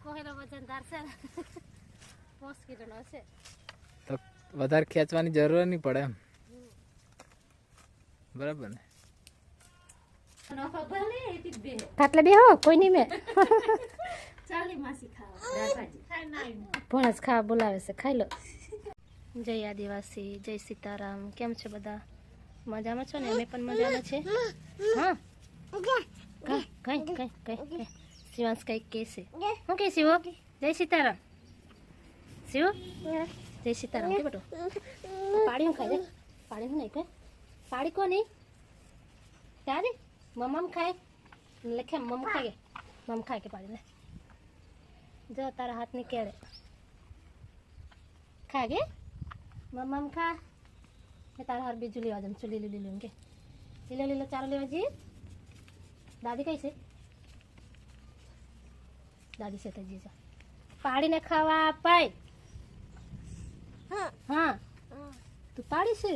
કોહેલો વજનદાર છે ને 5 કિલોનો હશે તો વધારે ખેંચવાની જરૂર નહીં પડે એમ બરાબર ને ખાટલે બે હો કોઈ નહીં મેં ચાલી માસી ખાવા ભણસ ખાવા બોલાવે છે ખાઈ લો જય આદિવાસી જય સીતારામ કેમ છે બધા મજામાં છો ને અમે પણ મજામાં છે હા કઈ કઈ કઈ કઈ શિવાંશ કઈ કે છે હું કે શિવો જય સીતારામ શિવો જય સીતારામ કે બેટો પાડી હું ખાઈ દે પાડી હું નહીં ખાય પાડી કોની ત્યારે મમ્મ ખાય લખે મમ્મ ખાય મમ્મ ખાય કે પાડી લે જો તારા હાથની કેળે ખા ગે મમ્મ ખા એ તારા હાર બીજું લેવા જમ ચૂલી લીલી લેવું કે લીલો લીલો ચારો લેવા જઈએ દાદી કઈ છે દાદી છે તો જીજા પાડીને ખાવા અપાય હા તું પાડી છે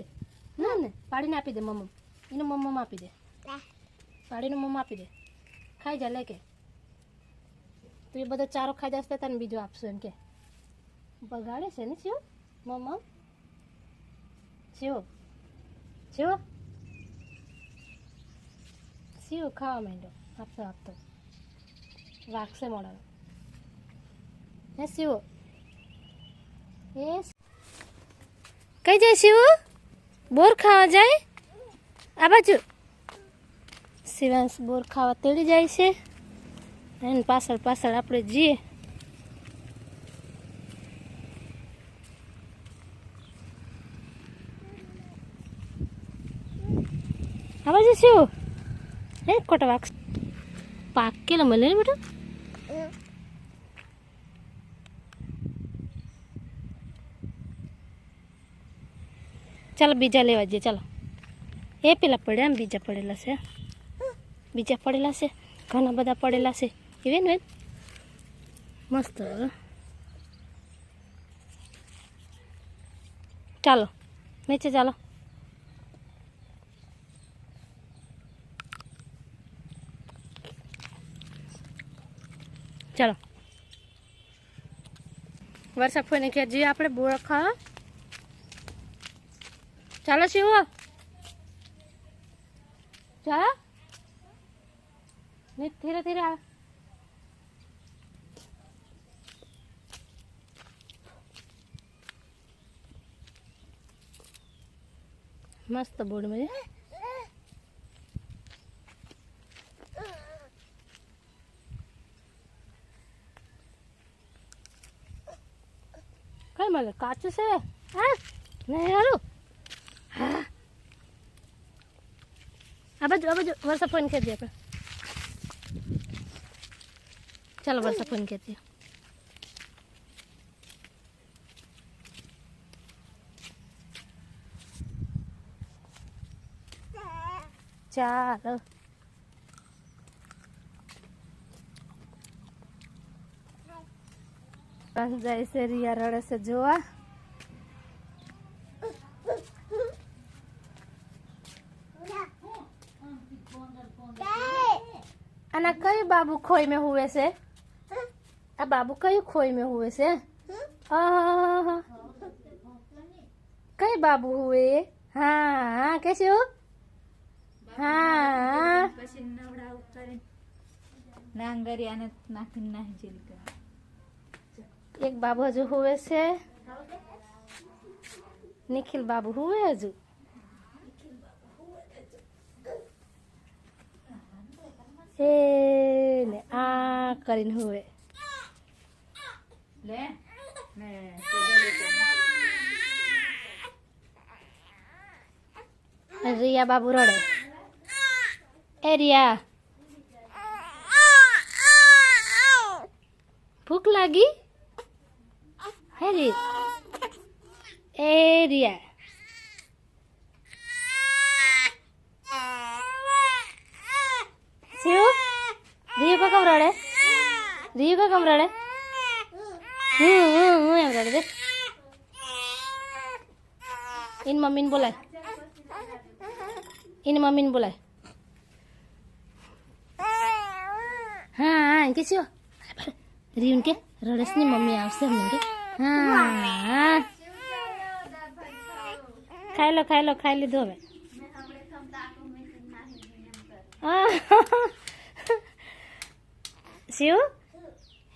ના ને પાડીને આપી દે મમ્મ એનું મમ્મ આપી દે પાડીનું મમ્મ આપી દે ખાઈ જા લે કે તું એ બધો ચારો ખાઈ જશે તને બીજો આપશું એમ કે બગાડે છે ને શિવ મમ્મ શિવ શિવ શિવ ખાવા માંડ્યો આપતો આપતો વાગશે મોડાનો હે શિવ એ કઈ જાય શિવ બોર ખાવા જાય આ બાજુ શિવાંશ બોર ખાવા તેડી જાય છે એને પાછળ પાછળ આપણે જઈએ આ બાજુ શિવ હે કોટા વાગ પાક કેલો મળે ને બેટા ચાલો બીજા લેવા જઈએ ચાલો એ પેલા પડ્યા ને બીજા પડેલા છે બીજા પડેલા છે ઘણા બધા પડેલા છે એવી ને મસ્ત ચાલો નીચે ચાલો ચાલો વર્ષા ફોઈને ઘેર જઈએ આપણે બોર ખાવા ચાલો શિવ ચાલો ને ધીરે ધીરે આ મસ્ત બોર્ડ માં કઈ મળે કાચું છે હા નહીં હારું હા આ બાજુ વર્ષા ફોન ખેંચીએ આપણે ચાલો વર્ષા ફોન ખેંચીએ ચાલો જાય છે રિયા રડે છે જોવા અને કયું બાબુ ખોઈ में हुए से આ બાબુ કયું ખોઈ में हुए से કઈ બાબુ हुए हाँ हाँ कैसे हो हाँ एक बाबू हजू हुए से निखिल बाबू हुए हजू ए ने आ करीन हुए ले रिया बाबू रड़े ए रिया भूख लगी है री ए रिया रियू का कम रड़े रियू का कम रड़े एम रड़े दे इन मम्मी ने बोला इन मम्मी ने बोला हाँ कैसी हो રીન કે રડસની મમ્મી આવશે એમને કે હા ખાઈ લીધું હવે શિવ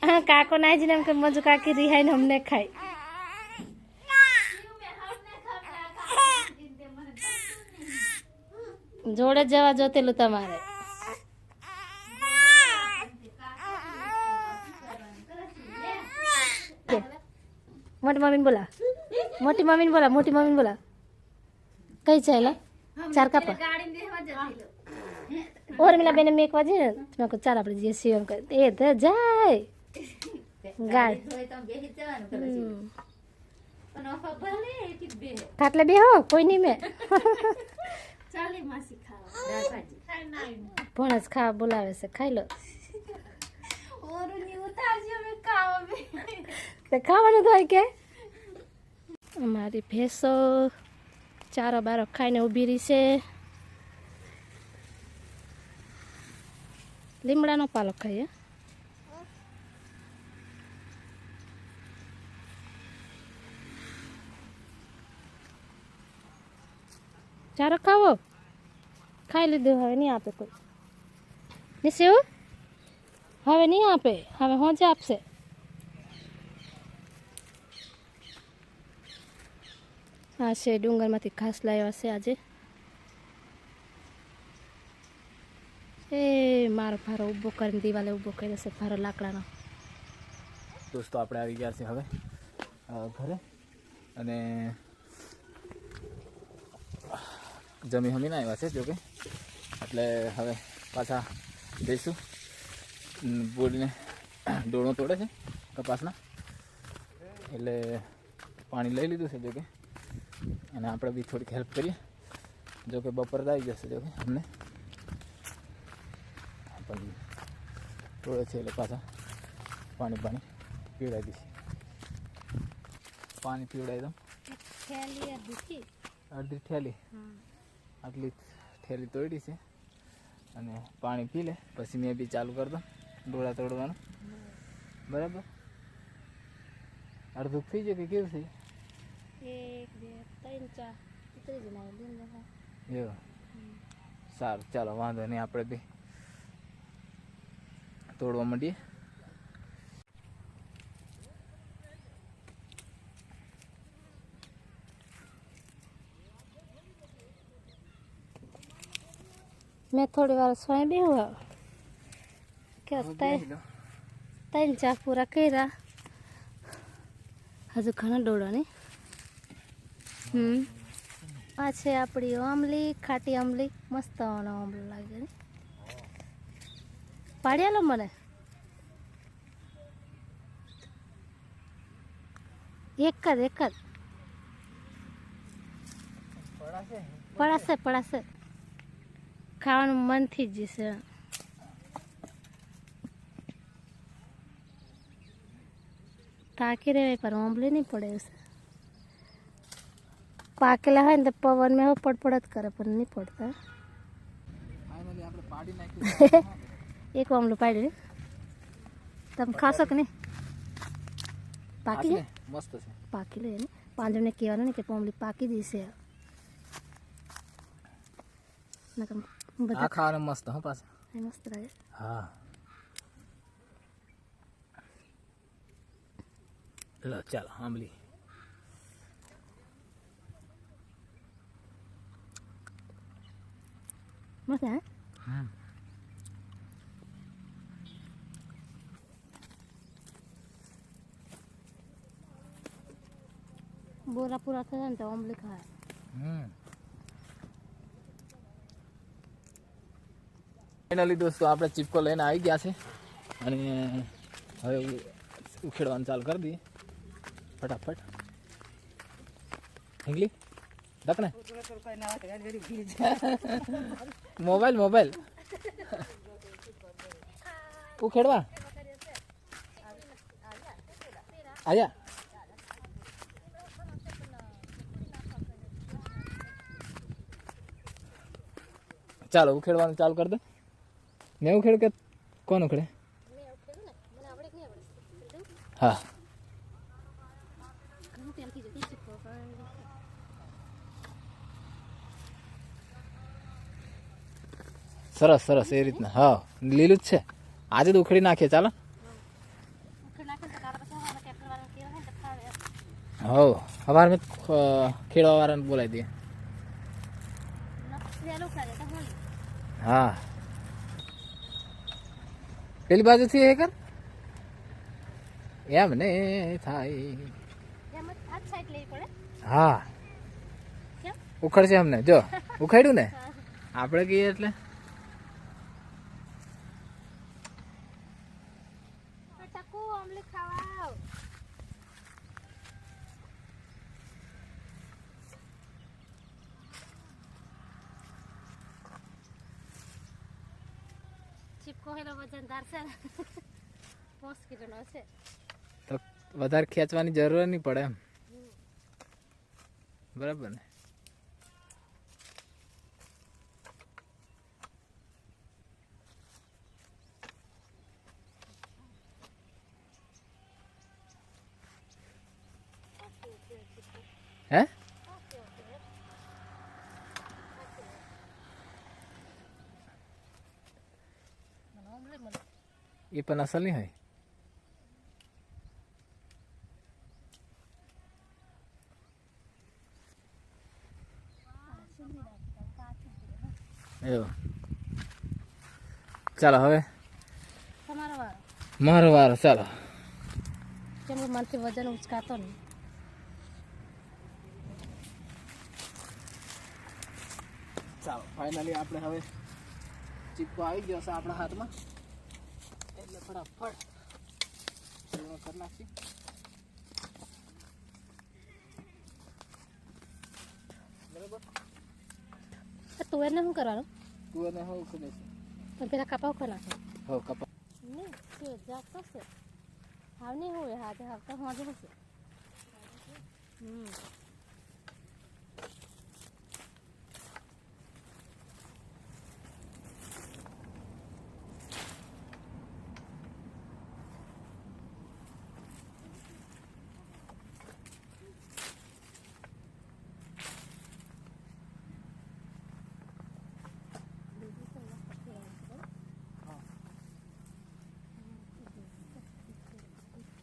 હા કાકો નાઈ એમ કે મજુ કાકી રિહાઈ ને અમને ખાઈ જોડે જવા જોતેલું તમારે મોટી મમ્મીને બોલા કઈ ચાલે ચાર કાપા ઓરમિલા બેને મેં એક વાજે ને મેં કહું ચાલ આપણે જઈએ શિવમ કરે એ તો જાય ગાય ખાટલે બે હો કોઈ નહીં મેં ભણસ ખાવા બોલાવે છે ખાઈ લો ખાવાનું થાય કે અમારી ભેંસો ચારો બારો ખાઈને ઊભી રહી છે લીમડાનો પાલો ખાઈએ ચારો ખાવો ખાઈ લીધું હવે નહીં આપે કોઈ નિશુ હવે નહીં આપે હવે હોજે આપશે આ છે ડુંગરમાંથી ઘાસ લાવ્યા છે આજે એ મારો ભારો ઊભો કરીને દિવાલે ઊભો કર્યો છે ભારો લાકડાનો દોસ્તો આપણે આવી ગયા છે હવે ઘરે અને જમી હમીને આવ્યા છે જોકે એટલે હવે પાછા જઈશું બોલીને ડોળો તોડે છે કપાસના એટલે પાણી લઈ લીધું છે જોકે અને આપણે બી થોડીક હેલ્પ કરીએ જોકે બપોર આવી જશે જોકે અમને પણ તોડે છે એટલે પાછા પાણી પીવડાવી દઈશું પાણી પીવડાવી દઉં અડધી ઠેલી આટલી ઠેલી તોડી છે અને પાણી પી લે પછી મેં બી ચાલુ કરી દઉં ડોળા તોડવાનું બરાબર અડધું થઈ જાય કે કેવું છે 1 2 3 4 ઉતરી જ લાગે એવું સારું ચાલો વાંધો નહીં આપણે બી તોડવા માંડીએ મેં થોડી વાર સોય બેહું કે 3 4 પૂરા કર્યા હજુ ઘણા ડોળા ને આ છે આપણી આંબલી ખાટી આંબલી મસ્ત આંબલો લાગે ને પાડ્યા લો મને એક જ પડાશે ખાવાનું મન થઈ જશે તાકી રહેવાય પર આંબલી નહીં પડે છે પાકેલા હોય ને તો પવનમાં એવું પડપડ જ કરે પણ નહીં પડતા એક આંબલું પાડ્યું તમે ખાશો કે નહીં પાકી જાય મસ્ત છે પાકી લે ને પાંજરને કહેવાનું ને કે આંબલી પાકી જશે આ ખાવાનું મસ્ત હો પાછા મસ્ત લાગે હા લો ચાલો આંબલી મસ્ત હે બોરા પૂરા થયા ને તો આંબલી ખાય ફાઇનલી દોસ્તો આપણે ચીપકો લઈને આવી ગયા છે અને હવે ઉખેડવાનું ચાલુ કરી દઈએ ફટાફટ ઇંગલી ડકને મોબાઈલ ઉખેડવા આજા ચાલો ઉખેડવાનું ચાલુ કરી દે મેં ઉખેડ કે કોણ ઉખેડે હા સરસ સરસ એ રીતના. હા લીલું જ છે. આજે તો ઉખડી નાખીએ ચાલો. હો સવાર મેં ખેડવા વાળાને બોલાવી દઈએ. હા પેલી બાજુથી એ કર એમ ને થાય. હા ઉખડશે અમને જો ઉખાડ્યું ને આપણે કહીએ એટલે. તો વધારે ખેંચવાની જરૂર નહીં પડે એમ. બરાબર ને. હે એ પણ અસલ નહીં હોય. એવું ચાલો હવે મારો વારો. ચાલો મનથી વજન ઉચકાતો નહીં. ચાલો ફાઇનલી આપણે હવે ચીપકો આવી ગયો છે આપણા હાથમાં એટલે ફટાફટ કરી નાખીએ. બરાબર તું એને શું કરવાનું? તું એને હું ખબર છે પણ પેલા કપાવ કરી નાખે. હો કપા નહીં તે જાગતો છે. હાવ નહીં હોય હાથે હાવતા હોજે હશે.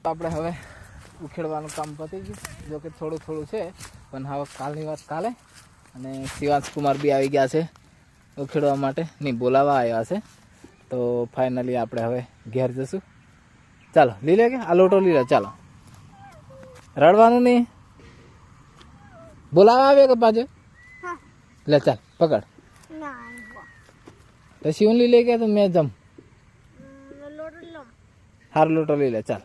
આપણે હવે ઉખેડવાનું કામ પતી ગયું. જો કે થોડું થોડું છે પણ હવે કાલની વાત કાલે. અને શિવાંશ કુમાર બી આવી ગયા છે ઉખેડવા માટે, નહીં બોલાવવા આવ્યા છે. તો ફાઇનલી આપણે હવે ઘેર જશું. ચાલો લઈ લે કે આ લોટો લઈ લે. ચાલો રડવાનું નહીં. બોલાવવા આવ્યો કે પાછો લે ચાલ પકડ. તો શિવન લઈ લે કે તો મેં જમ હાર લોટો લઈ લે. ચાલ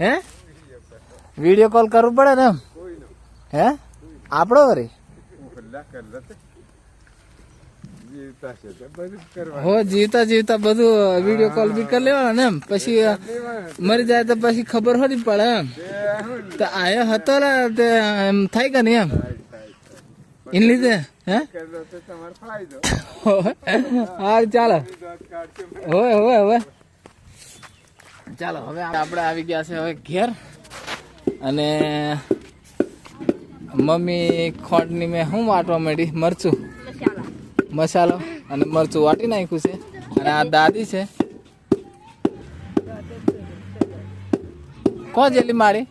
હે વિડીયો કોલ કરવું પડે ને એમ. હે આપણો વરી હો જીવતા જીવતા બધું વિડીયો કોલ બી કરી લેવાનો ને એમ. પછી મરી જાય તો પછી ખબર હોતી પડે એમ. તો આયો હતો ને તે એમ થાય કે નહીં એમ એને લીધે. હે હા ચાલો હોય હોય હવે ચાલો હવે આપણે આવી ગયા છે હવે ઘેર. અને મમ્મી ખોંડની મેં શું વાટવા માંડી મરચું મસાલો અને મરચું વાટી નાખ્યું છે. અને આ દાદી છે. કોણ જેલી મારી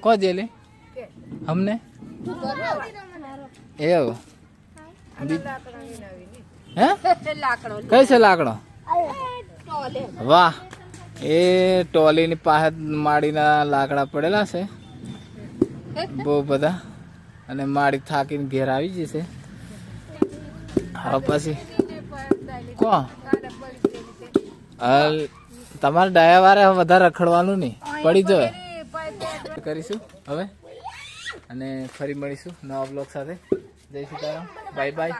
કોણ જેલી અમને એવું હે કઈ છે લાકડો? વાહ એ ટોલીની પાસે માડીના લાકડા પડેલા છે બહુ બધા. અને માડી થાકીને ઘેર આવી જશે. હવે પછી કોણ તમારે ડાયા વારે વધારે રખડવાનું નહીં પડી જાય કરીશું હવે. અને ફરી મળીશું નવા બ્લોગ સાથે. જય સીતારામ. Bye bye.